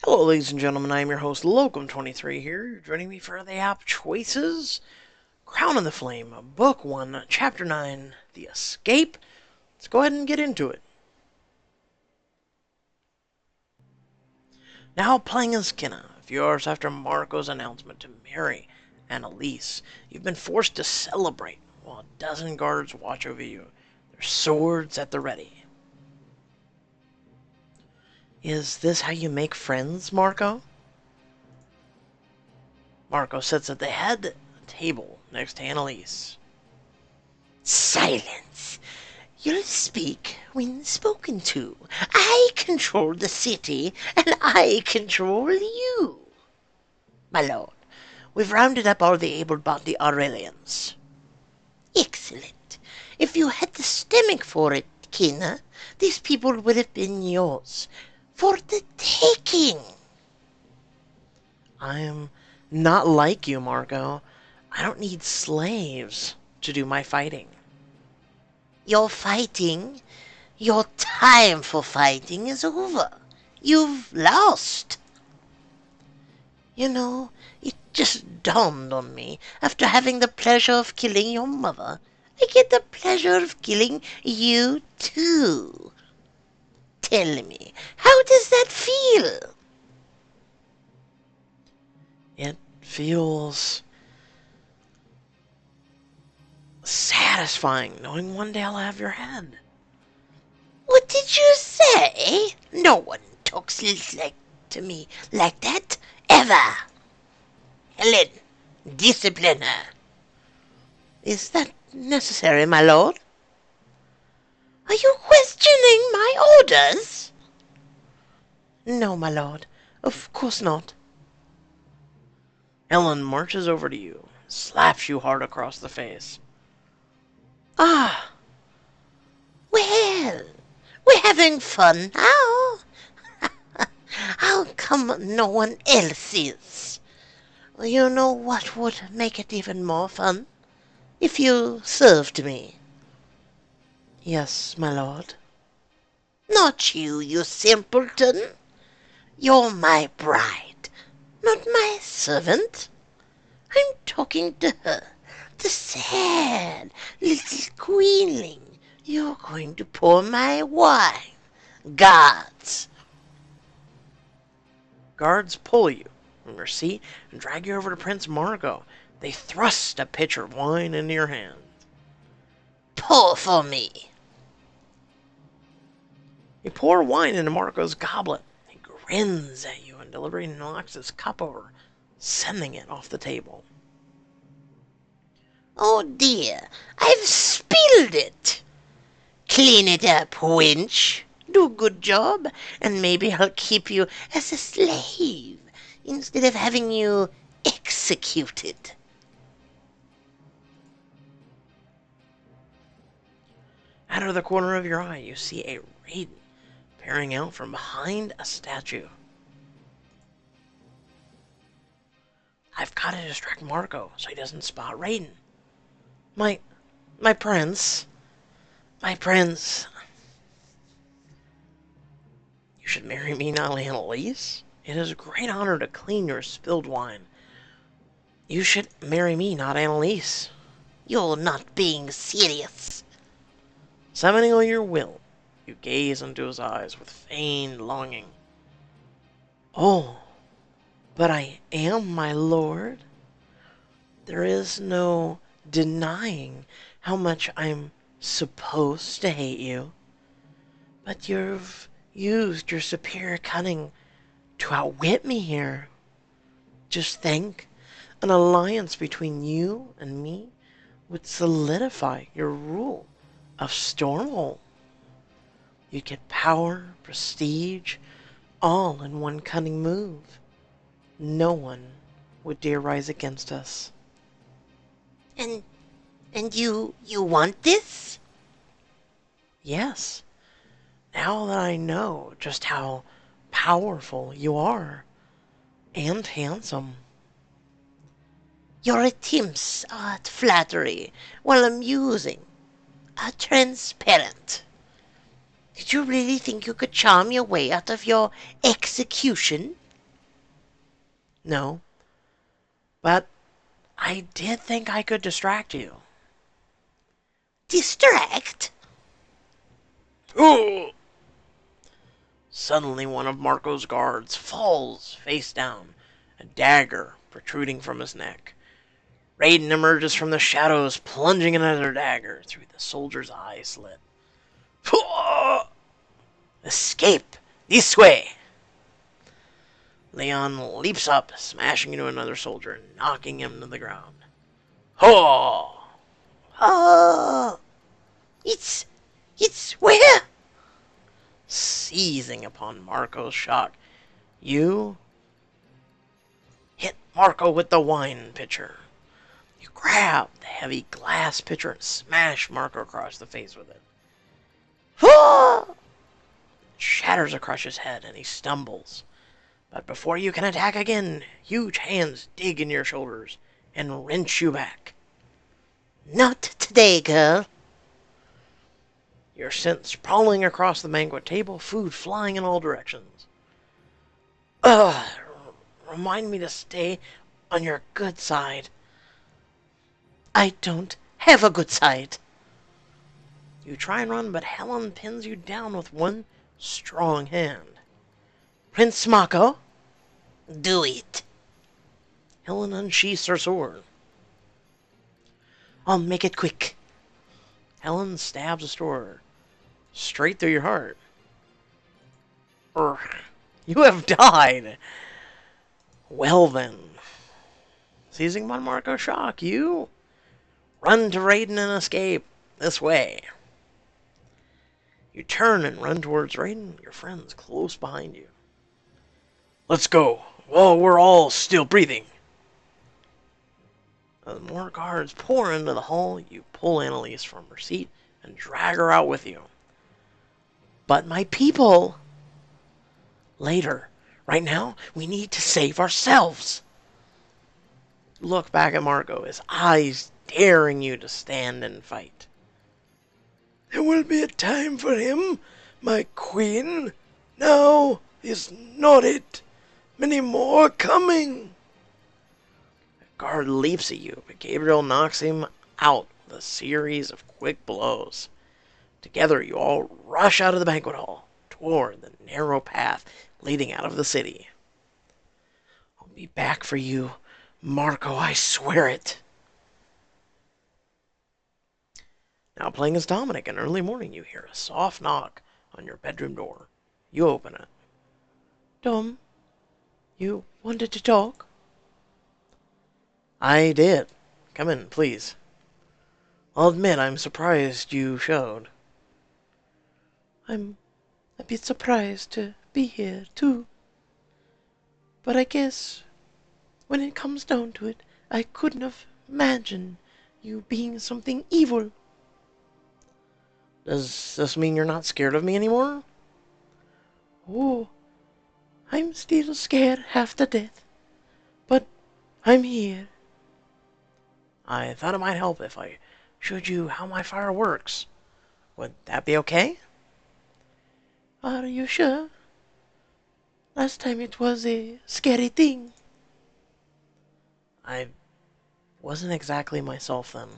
Hello, ladies and gentlemen. I am your host, Locum23 here. Joining me for the app choices, Crown in the Flame, Book 1, Chapter 9, The Escape. Let's go ahead and get into it. Now playing as Kinna, a few hours after Marco's announcement to marry Annalise, you've been forced to celebrate while a dozen guards watch over you, their swords at the ready. Is this how you make friends, Marco? Marco sits at the head table next to Annalise. Silence! You'll speak when spoken to. I control the city, and I control you. My lord, we've rounded up all the able-bodied Aurelians. Excellent. If you had the stomach for it, Kinna, these people would have been yours. For the taking. I am not like you, Marco. I don't need slaves to do my fighting. Your fighting, your time for fighting is over. You've lost. You know, it just dawned on me, after having the pleasure of killing your mother, I get the pleasure of killing you too. Tell me, how does that feel? It feels satisfying knowing one day I'll have your head. What did you say? No one talks to me like that, ever. Helen, discipline her. Is that necessary, my lord? Are you questioning my orders? No, my lord. Of course not. Helen marches over to you, slaps you hard across the face. Ah, well, we're having fun now. How come no one else is? You know what would make it even more fun? If you served me. Yes, my lord. Not you, you simpleton. You're my bride, not my servant. I'm talking to her, the sad little queenling. You're going to pour my wine. Gods! Guards pull you from your seat and drag you over to Prince Marco. They thrust a pitcher of wine into your hand. Pour for me. You pour wine into Marco's goblet. He grins at you and deliberately knocks his cup over, sending it off the table. Oh dear, I've spilled it. Clean it up, wench. Do a good job, and maybe I'll keep you as a slave instead of having you executed. Out of the corner of your eye, you see a raiden peering out from behind a statue. I've got to distract Marco so he doesn't spot Raiden. My prince. My prince. You should marry me, not Annalise. It is a great honor to clean your spilled wine. You should marry me, not Annalise. You're not being serious. Summoning all your will, you gaze into his eyes with feigned longing. Oh, but I am, my lord. There is no denying how much I'm supposed to hate you. But you've used your superior cunning to outwit me here. Just think, an alliance between you and me would solidify your rule of Stormhold. You'd get power, prestige, all in one cunning move. No one would dare rise against us. And you want this? Yes. Now that I know just how powerful you are, and handsome. Your attempts at flattery, while amusing, are transparent. Did you really think you could charm your way out of your execution? No, but I did think I could distract you. Distract? Ooh! Suddenly one of Marco's guards falls face down, a dagger protruding from his neck. Raiden emerges from the shadows, plunging another dagger through the soldier's eye slit. Escape! This way! Leon leaps up, smashing into another soldier, knocking him to the ground. Ho! Oh, it's where? Seizing upon Marco's shock, you hit Marco with the wine pitcher. You grab the heavy glass pitcher and smash Marco across the face with it. Oh, It shatters across his head and he stumbles. But before you can attack again, huge hands dig in your shoulders and wrench you back. not today, girl. You're sent sprawling across the banquet table, food flying in all directions. Ugh! Remind me to stay on your good side. I don't have a good side. You try and run, but Helen pins you down with one strong hand. Prince Mako. Do it. Helen unsheathes her sword. I'll make it quick. Helen stabs a sword straight through your heart. You have died. Well then. Seizing upon Marco's shock, you run to Raiden and escape this way. You turn and run towards Raiden, your friends close behind you. Let's go, while we're all still breathing. As more guards pour into the hall, you pull Annalise from her seat and drag her out with you. But my people! Later. Right now, we need to save ourselves. Look back at Marco, his eyes daring you to stand and fight. There will be a time for him, my queen. Now is not it. Many more coming. The guard leaps at you, but Gabriel knocks him out with a series of quick blows. Together, you all rush out of the banquet hall toward the narrow path leading out of the city. I'll be back for you, Marco, I swear it. Now playing as Dominic in early morning, you hear a soft knock on your bedroom door. You open it. Dom, you wanted to talk? I did. Come in, please. I'll admit I'm surprised you showed. I'm a bit surprised to be here, too. But I guess, when it comes down to it, I couldn't have imagined you being something evil. Does this mean you're not scared of me anymore? Oh, I'm still scared half to death. But I'm here. I thought it might help if I showed you how my fire works. Would that be okay? Are you sure? Last time it was a scary thing. I wasn't exactly myself then.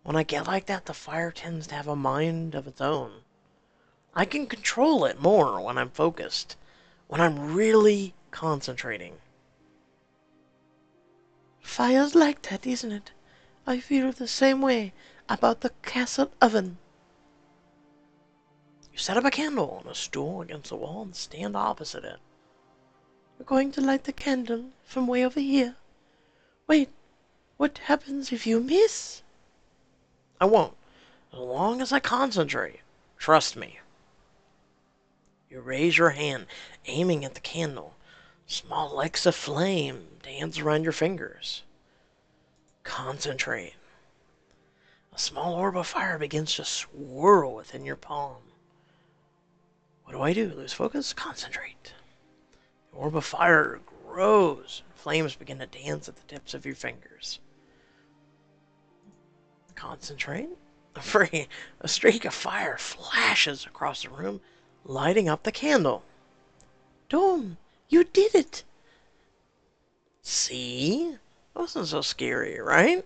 When I get like that, the fire tends to have a mind of its own. I can control it more when I'm focused, when I'm really concentrating. Fire's like that, isn't it? I feel the same way about the castle oven. You set up a candle on a stool against the wall and stand opposite it. We're going to light the candle from way over here. Wait, what happens if you miss? I won't, as long as I concentrate. Trust me. You raise your hand, aiming at the candle. Small licks of flame dance around your fingers. Concentrate. A small orb of fire begins to swirl within your palm. What do? Lose focus? Concentrate. The orb of fire grows, and flames begin to dance at the tips of your fingers. Concentrate. A streak of fire flashes across the room, lighting up the candle. Dom, you did it! See? It wasn't so scary, right?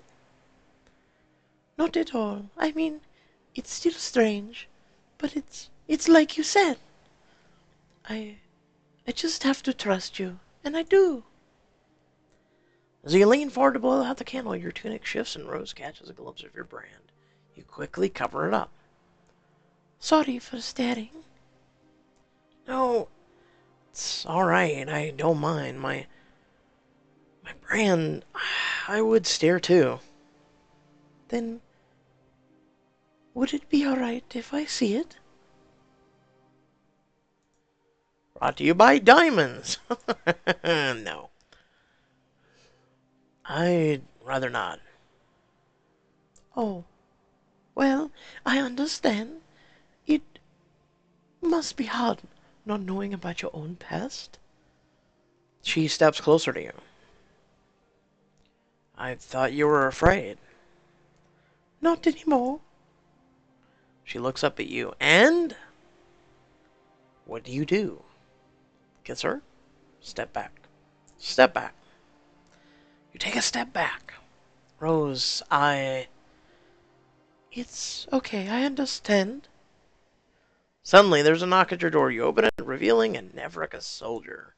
Not at all. I mean, it's still strange, but it's like you said. I I just have to trust you, and I do. As you lean forward to blow out the candle, your tunic shifts and Rose catches a glimpse of your brand. You quickly cover it up. Sorry for staring. No, it's alright. I don't mind. My brand, I would stare too. Then would it be alright if I see it? Brought to you by Diamonds. No. I'd rather not. Oh, well, I understand. It must be hard not knowing about your own past. She steps closer to you. I thought you were afraid. Not anymore. She looks up at you. And? What do you do? Kiss her? Step back. Step back. You take a step back. Rose, It's okay, I understand. Suddenly, there's a knock at your door. You open it, revealing a Nevrika soldier.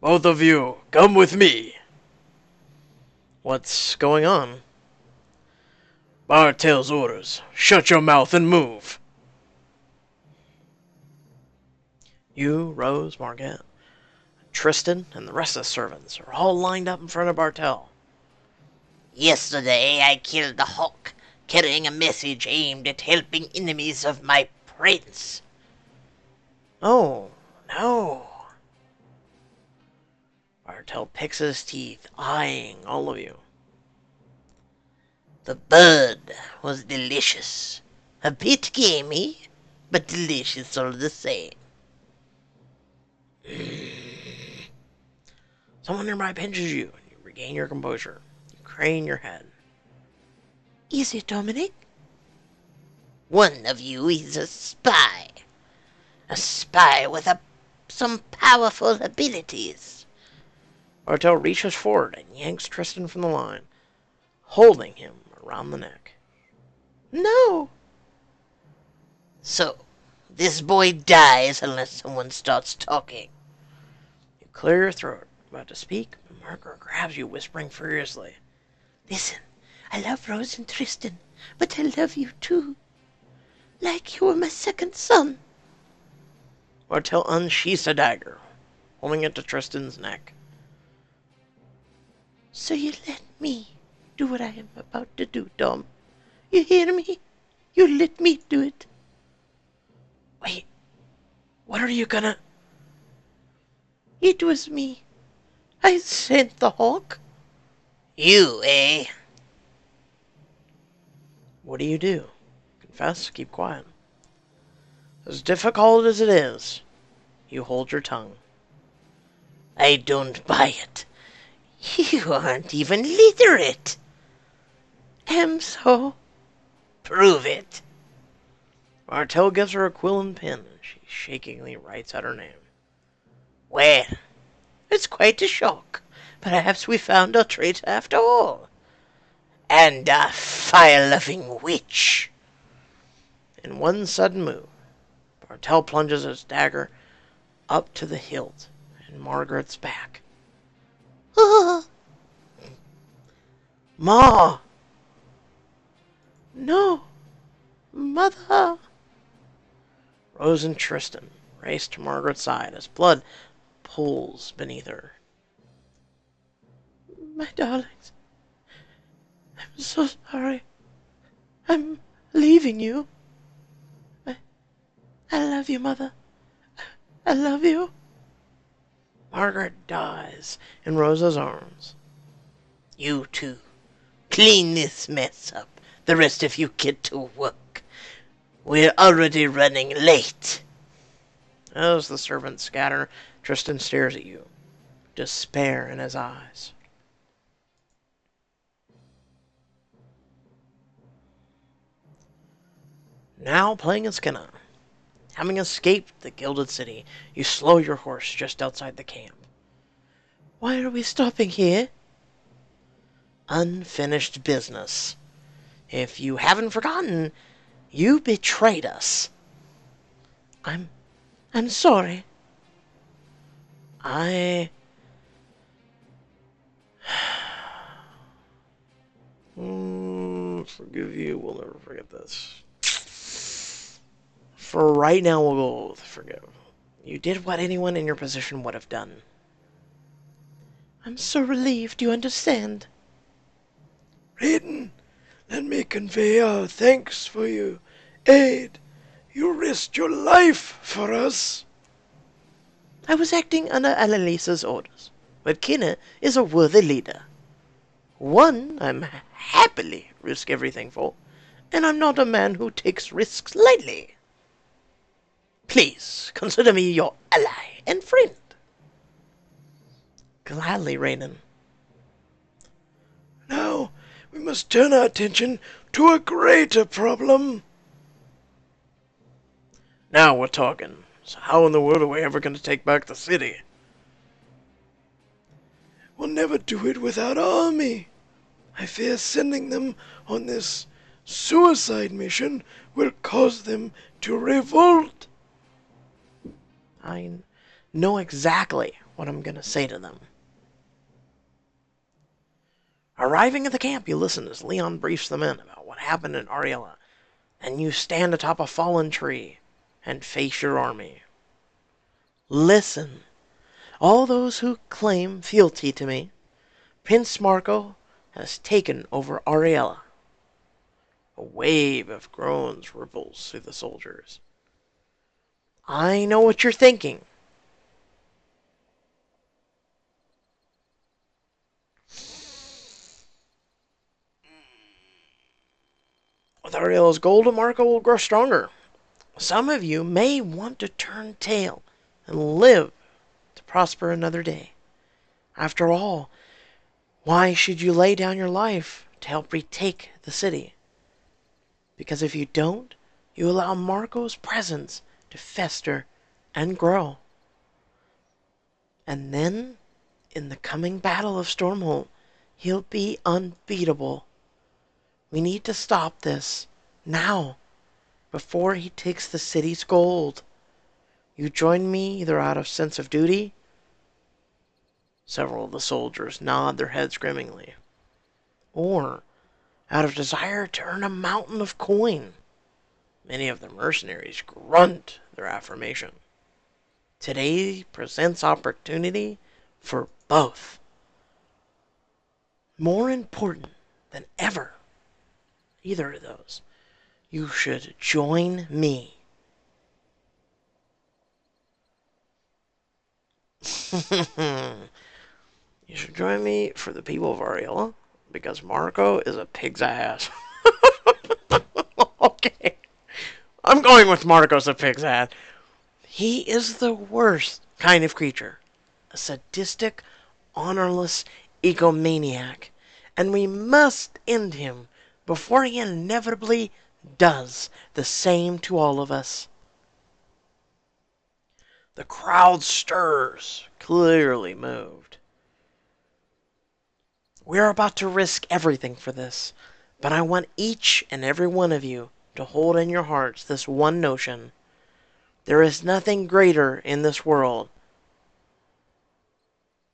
Both of you, come with me. What's going on? Bartel's orders. Shut your mouth and move. You, Rose, Margit, Tristan, and the rest of the servants are all lined up in front of Bartel. Yesterday I killed the hawk, carrying a message aimed at helping enemies of my prince. Oh, no. Bartel picks his teeth, eyeing all of you. The bird was delicious. A bit gamey, but delicious all the same. Someone nearby pinches you, and you regain your composure. You crane your head. Is it Dominic? One of you is a spy. A spy with some powerful abilities. Bartel reaches forward and yanks Tristan from the line, holding him around the neck. No! So, this boy dies unless someone starts talking. You clear your throat, about to speak, but Margaret grabs you, whispering furiously. Listen, I love Rose and Tristan, but I love you too. Like you were my second son. Bartel unsheaths a dagger, holding it to Tristan's neck. So you let me do what I am about to do, Dom. You hear me? You let me do it. Wait, what are you gonna... It was me. I sent the hawk. You, eh? What do you do? Confess, keep quiet. As difficult as it is, you hold your tongue. I don't buy it. You aren't even literate. Am so. Prove it. Bartel gives her a quill and pen, and she shakingly writes out her name. Well, it's quite a shock. Perhaps we found our traitor after all. And a fire-loving witch. In one sudden move, Bartel plunges his dagger up to the hilt in Margaret's back. Ma! No. Mother. Rose and Tristan race to Margaret's side as blood pools beneath her. My darlings. I'm so sorry. I'm leaving you. I love you, Mother. I love you. Margaret dies in Rosa's arms. You two, clean this mess up. The rest of you get to work. We're already running late. As the servants scatter, Tristan stares at you, despair in his eyes. Now playing as Skinna. Having escaped the Gilded City, you slow your horse just outside the camp. Why are we stopping here? Unfinished business. If you haven't forgotten, you betrayed us. I'm sorry. I... forgive you. We'll never forget this. For right now, we'll go with forgive. You did what anyone in your position would have done. I'm so relieved you understand. Raiden, let me convey our thanks for your aid. You risked your life for us. I was acting under Annalisa's orders, but Kinna is a worthy leader. One I'm happily risk everything for, and I'm not a man who takes risks lightly. Please consider me your ally and friend. Gladly, Raiden. Now we must turn our attention to a greater problem. Now we're talking. So how in the world are we ever going to take back the city? We'll never do it without our army. I fear sending them on this suicide mission will cause them to revolt. I know exactly what I'm going to say to them. Arriving at the camp, you listen as Leon briefs the men about what happened in Ariella, and you stand atop a fallen tree and face your army. Listen, all those who claim fealty to me, Prince Marco has taken over Ariella. A wave of groans ripples through the soldiers. I know what you're thinking. With Ariella's gold, Marco will grow stronger. Some of you may want to turn tail and live to prosper another day. After all, why should you lay down your life to help retake the city? Because if you don't, you allow Marco's presence to fester and grow. And then, in the coming battle of Stormhold, he'll be unbeatable. We need to stop this, now, before he takes the city's gold. You join me either out of sense of duty. Several of the soldiers nod their heads grimmingly. Or out of desire to earn a mountain of coin. Many of the mercenaries grunt their affirmation. Today presents opportunity for both. More important than ever, either of those, you should join me. You should join me for the people of Ariella, because Marco is a pig's ass. Okay. I'm going with Marco's a pig's ass. He is the worst kind of creature. A sadistic, honorless egomaniac. And we must end him before he inevitably does the same to all of us. The crowd stirs, clearly moved. We are about to risk everything for this, but I want each and every one of you to hold in your hearts this one notion. There is nothing greater in this world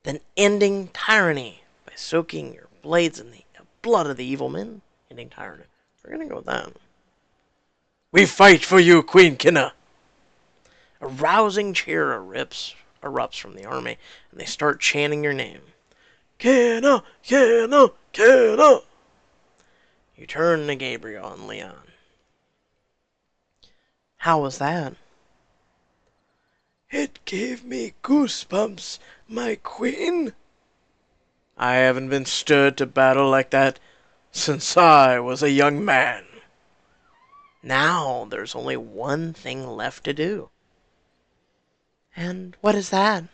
than ending tyranny by soaking your blades in the blood of the evil men. Ending tyranny. We're going to go with that. We fight for you, Queen Kinna. A rousing cheer erupts from the army, and they start chanting your name. Kinna, Kinna, Kinna. You turn to Gabriel and Leon. How was that? It gave me goosebumps, my queen. I haven't been stirred to battle like that since I was a young man. Now there's only one thing left to do. And what is that?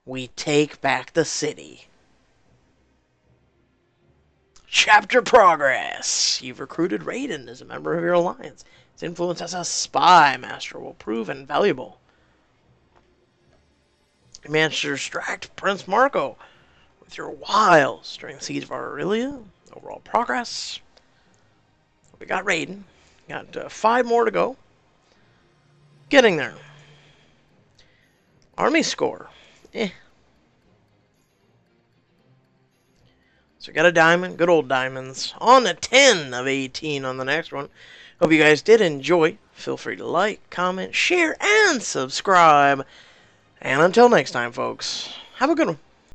We take back the city. Chapter progress. You've recruited Raiden as a member of your alliance. His influence as a spy master will prove invaluable. You managed to distract Prince Marco with your wiles during the Siege of Aurelia. Overall progress. We got Raiden. Got 5 more to go. Getting there. Army score. Eh. So we got a diamond. Good old diamonds. On a 10 of 18 on the next one. Hope you guys did enjoy. Feel free to like, comment, share, and subscribe. And until next time, folks, have a good one.